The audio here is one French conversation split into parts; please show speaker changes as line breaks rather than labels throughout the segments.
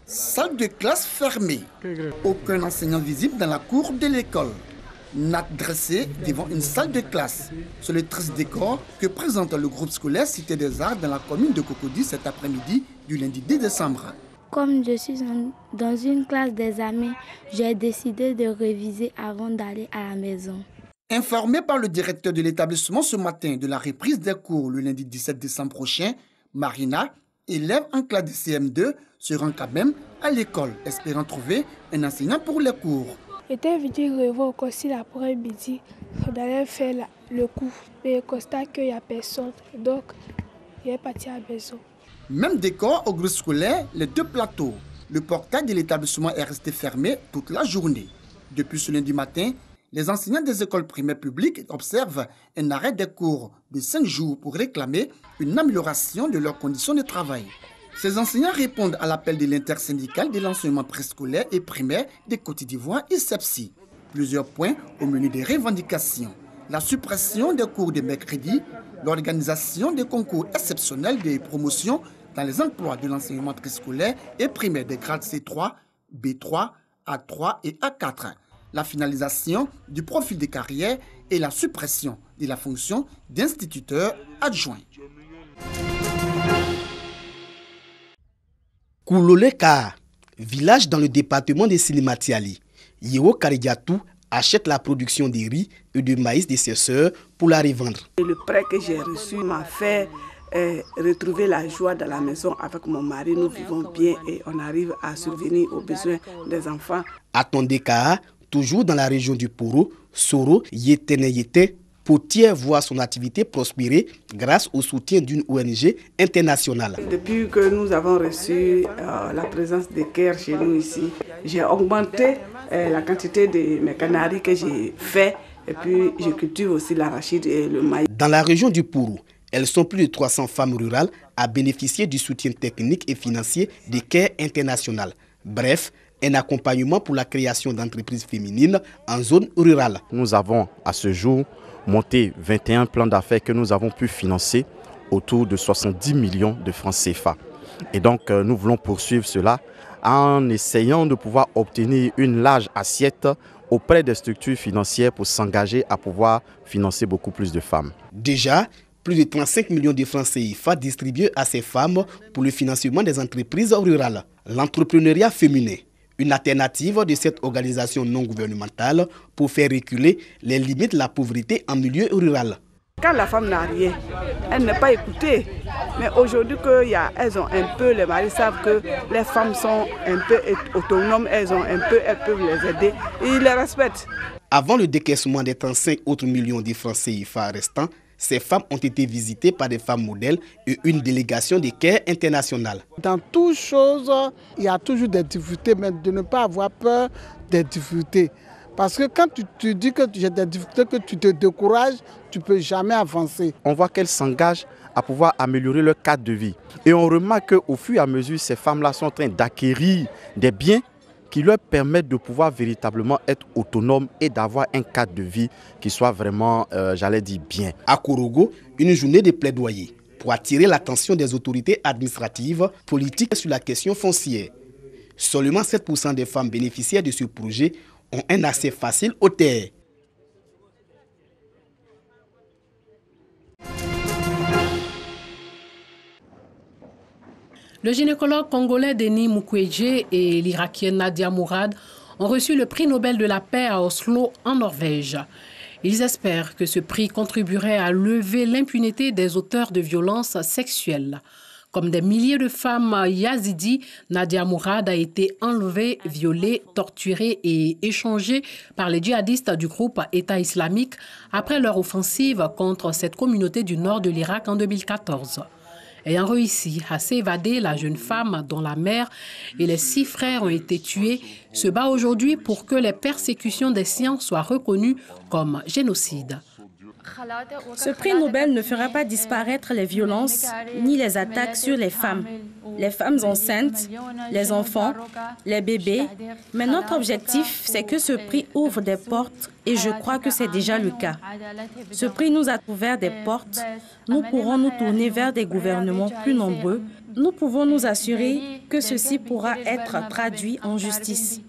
Salle de classe fermée. Aucun enseignant visible dans la cour de l'école. Natte dressée devant une salle de classe. C'est le triste décor que présente le groupe scolaire Cité des Arts dans la commune de Cocody cet après-midi du lundi 10 décembre.
Comme je suis dans une classe d'examen, j'ai décidé de réviser avant d'aller à la maison.
Informé par le directeur de l'établissement ce matin de la reprise des cours le lundi 17 décembre prochain, Marina, élève en classe de CM2, se rend quand même à l'école, espérant trouver un enseignant pour les cours.
J'étais venu revoir aussi l'après-midi, d'aller faire le cours. Mais je constate qu'il n'y a personne, donc il est parti à la maison.
Même décor au groupe scolaire, les deux plateaux. Le portail de l'établissement est resté fermé toute la journée. Depuis ce lundi matin, les enseignants des écoles primaires publiques observent un arrêt des cours de 5 jours pour réclamer une amélioration de leurs conditions de travail. Ces enseignants répondent à l'appel de l'intersyndicale de l'enseignement préscolaire et primaire de Côte d'Ivoire et ISEPSI. Plusieurs points au menu des revendications. La suppression des cours de mercredi, l'organisation des concours exceptionnels de promotion dans les emplois de l'enseignement préscolaire et primaire des grades C3, B3, A3 et A4. La finalisation du profil de carrière et la suppression de la fonction d'instituteur adjoint.
Kouloleka, village dans le département de Silimatiali, Yeo Karidiatou achète la production de riz et de maïs de ses sœurs pour la revendre.
Le prêt que j'ai reçu m'a fait retrouver la joie dans la maison avec mon mari. Nous vivons bien et on arrive à subvenir aux besoins des enfants.
À Tondeka, toujours dans la région du Poro, Soro Yete Potier voit son activité prospérer grâce au soutien d'une ONG internationale.
Depuis que nous avons reçu la présence des CARE chez nous ici, j'ai augmenté la quantité de mes canaries que j'ai fait et puis je cultive aussi l'arachide et le maïs.
Dans la région du Poro, elles sont plus de 300 femmes rurales à bénéficier du soutien technique et financier des CARE internationales. Bref, un accompagnement pour la création d'entreprises féminines en zone rurale.
Nous avons à ce jour monté 21 plans d'affaires que nous avons pu financer autour de 70 millions de francs CFA. Et donc nous voulons poursuivre cela en essayant de pouvoir obtenir une large assiette auprès des structures financières pour s'engager à pouvoir financer beaucoup plus de femmes.
Déjà, plus de 35 millions de francs CFA distribués à ces femmes pour le financement des entreprises rurales. L'entrepreneuriat féminin, une alternative de cette organisation non gouvernementale pour faire reculer les limites de la pauvreté en milieu rural.
Quand la femme n'a rien, elle n'est pas écoutée. Mais aujourd'hui, elles ont un peu, les maris savent que les femmes sont un peu autonomes, elles peuvent les aider et ils les respectent.
Avant le décaissement des 35 autres millions de francs CFA restants, ces femmes ont été visitées par des femmes modèles et une délégation des CARE internationales.
Dans toutes choses, il y a toujours des difficultés, mais de ne pas avoir peur des difficultés. Parce que quand tu dis que j'ai des difficultés, que tu te décourages, tu ne peux jamais avancer.
On voit qu'elles s'engagent à pouvoir améliorer leur cadre de vie. Et on remarque qu'au fur et à mesure, ces femmes-là sont en train d'acquérir des biens qui leur permettent de pouvoir véritablement être autonomes et d'avoir un cadre de vie qui soit vraiment, j'allais dire, bien.
À Korogo, une journée de plaidoyer pour attirer l'attention des autorités administratives, politiques sur la question foncière. Seulement 7% des femmes bénéficiaires de ce projet ont un accès facile aux terres.
Le gynécologue congolais Denis Mukwege et l'Irakienne Nadia Mourad ont reçu le prix Nobel de la paix à Oslo, en Norvège. Ils espèrent que ce prix contribuerait à lever l'impunité des auteurs de violences sexuelles. Comme des milliers de femmes yazidis, Nadia Mourad a été enlevée, violée, torturée et échangée par les djihadistes du groupe État islamique après leur offensive contre cette communauté du nord de l'Irak en 2014. Ayant réussi à s'évader, la jeune femme, dont la mère et les 6 frères ont été tués, se bat aujourd'hui pour que les persécutions des siens soient reconnues comme génocide.
Ce prix Nobel ne fera pas disparaître les violences ni les attaques sur les femmes enceintes, les enfants, les bébés. Mais notre objectif, c'est que ce prix ouvre des portes et je crois que c'est déjà le cas. Ce prix nous a ouvert des portes. Nous pourrons nous tourner vers des gouvernements plus nombreux. Nous pouvons nous assurer que ceci pourra être traduit en justice.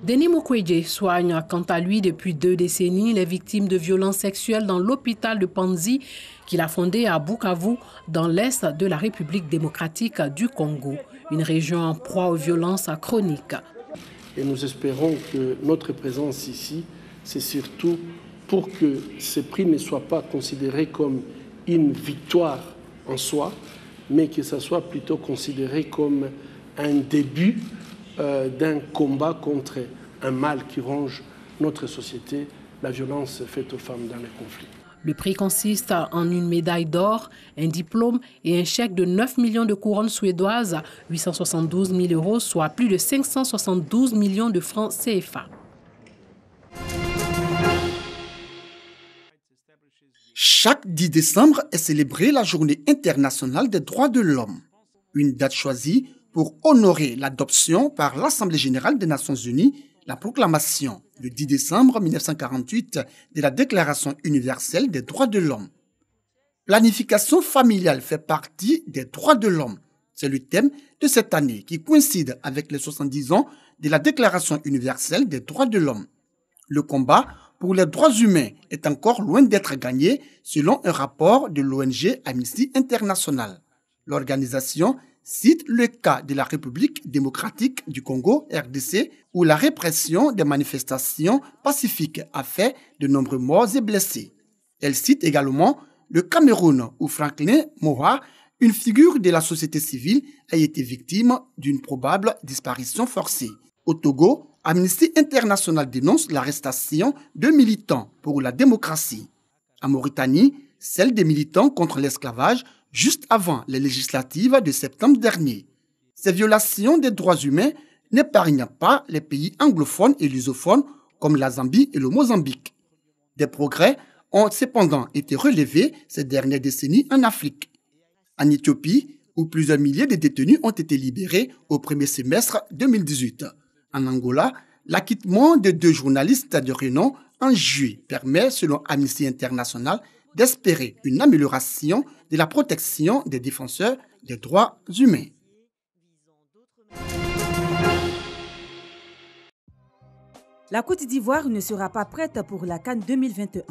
Denis Mukwege soigne quant à lui depuis 2 décennies les victimes de violences sexuelles dans l'hôpital de Panzi qu'il a fondé à Bukavu, dans l'est de la République démocratique du Congo, une région en proie aux violences chroniques.
Et nous espérons que notre présence ici, c'est surtout pour que ce prix ne soit pas considéré comme une victoire en soi, mais que ça soit plutôt considéré comme un début d'un combat contre un mal qui ronge notre société, la violence faite aux femmes dans les conflits.
Le prix consiste en une médaille d'or, un diplôme et un chèque de 9 millions de couronnes suédoises, 872 000 euros, soit plus de 572 millions de francs CFA.
Chaque 10 décembre est célébrée la Journée internationale des droits de l'homme, une date choisie pour honorer l'adoption par l'Assemblée générale des Nations unies, la proclamation le 10 décembre 1948 de la Déclaration universelle des droits de l'homme. Planification familiale fait partie des droits de l'homme. C'est le thème de cette année qui coïncide avec les 70 ans de la Déclaration universelle des droits de l'homme. Le combat pour les droits humains est encore loin d'être gagné selon un rapport de l'ONG Amnesty International. L'organisation cite le cas de la République démocratique du Congo, RDC, où la répression des manifestations pacifiques a fait de nombreux morts et blessés. Elle cite également le Cameroun, où Franklin Moha, une figure de la société civile, a été victime d'une probable disparition forcée. Au Togo, Amnesty International dénonce l'arrestation de militants pour la démocratie. En Mauritanie, celle des militants contre l'esclavage juste avant les législatives de septembre dernier. Ces violations des droits humains n'épargnent pas les pays anglophones et lusophones comme la Zambie et le Mozambique. Des progrès ont cependant été relevés ces dernières décennies en Afrique. En Éthiopie, où plusieurs milliers de détenus ont été libérés au premier semestre 2018. En Angola, l'acquittement de 2 journalistes de renom en juillet permet, selon Amnesty International, d'espérer une amélioration de la protection des défenseurs des droits humains.
La Côte d'Ivoire ne sera pas prête pour la CAN 2021.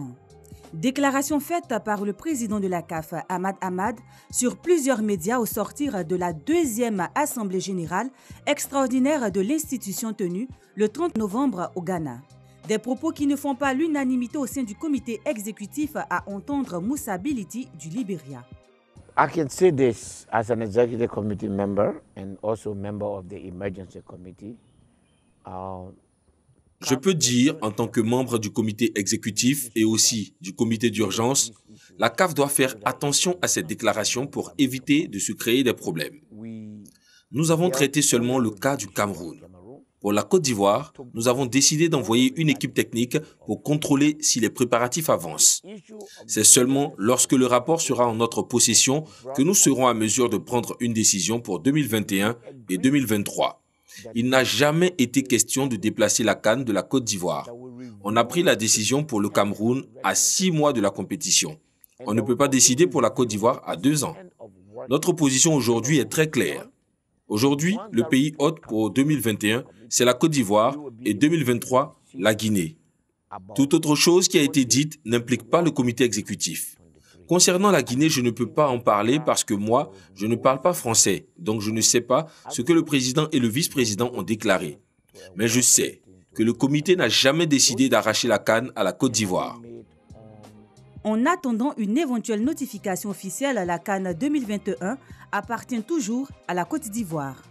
Déclaration faite par le président de la CAF, Ahmad Ahmad, sur plusieurs médias au sortir de la 2e Assemblée générale extraordinaire de l'institution tenue le 30 novembre au Ghana. Des propos qui ne font pas l'unanimité au sein du comité exécutif à entendre Moussa Bility du Libéria.
I can say this as an executive committee member and also member of the emergency committee.
Je peux dire, en tant que membre du comité exécutif et aussi du comité d'urgence, la CAF doit faire attention à cette déclaration pour éviter de se créer des problèmes. Nous avons traité seulement le cas du Cameroun. Pour la Côte d'Ivoire, nous avons décidé d'envoyer une équipe technique pour contrôler si les préparatifs avancent. C'est seulement lorsque le rapport sera en notre possession que nous serons à mesure de prendre une décision pour 2021 et 2023. Il n'a jamais été question de déplacer la CAN de la Côte d'Ivoire. On a pris la décision pour le Cameroun à 6 mois de la compétition. On ne peut pas décider pour la Côte d'Ivoire à 2 ans. Notre position aujourd'hui est très claire. Aujourd'hui, le pays hôte pour 2021, c'est la Côte d'Ivoire et 2023, la Guinée. Toute autre chose qui a été dite n'implique pas le comité exécutif. Concernant la Guinée, je ne peux pas en parler parce que moi, je ne parle pas français, donc je ne sais pas ce que le président et le vice-président ont déclaré. Mais je sais que le comité n'a jamais décidé d'arracher la CAN à la Côte d'Ivoire.
En attendant une éventuelle notification officielle, la CAN 2021 appartient toujours à la Côte d'Ivoire.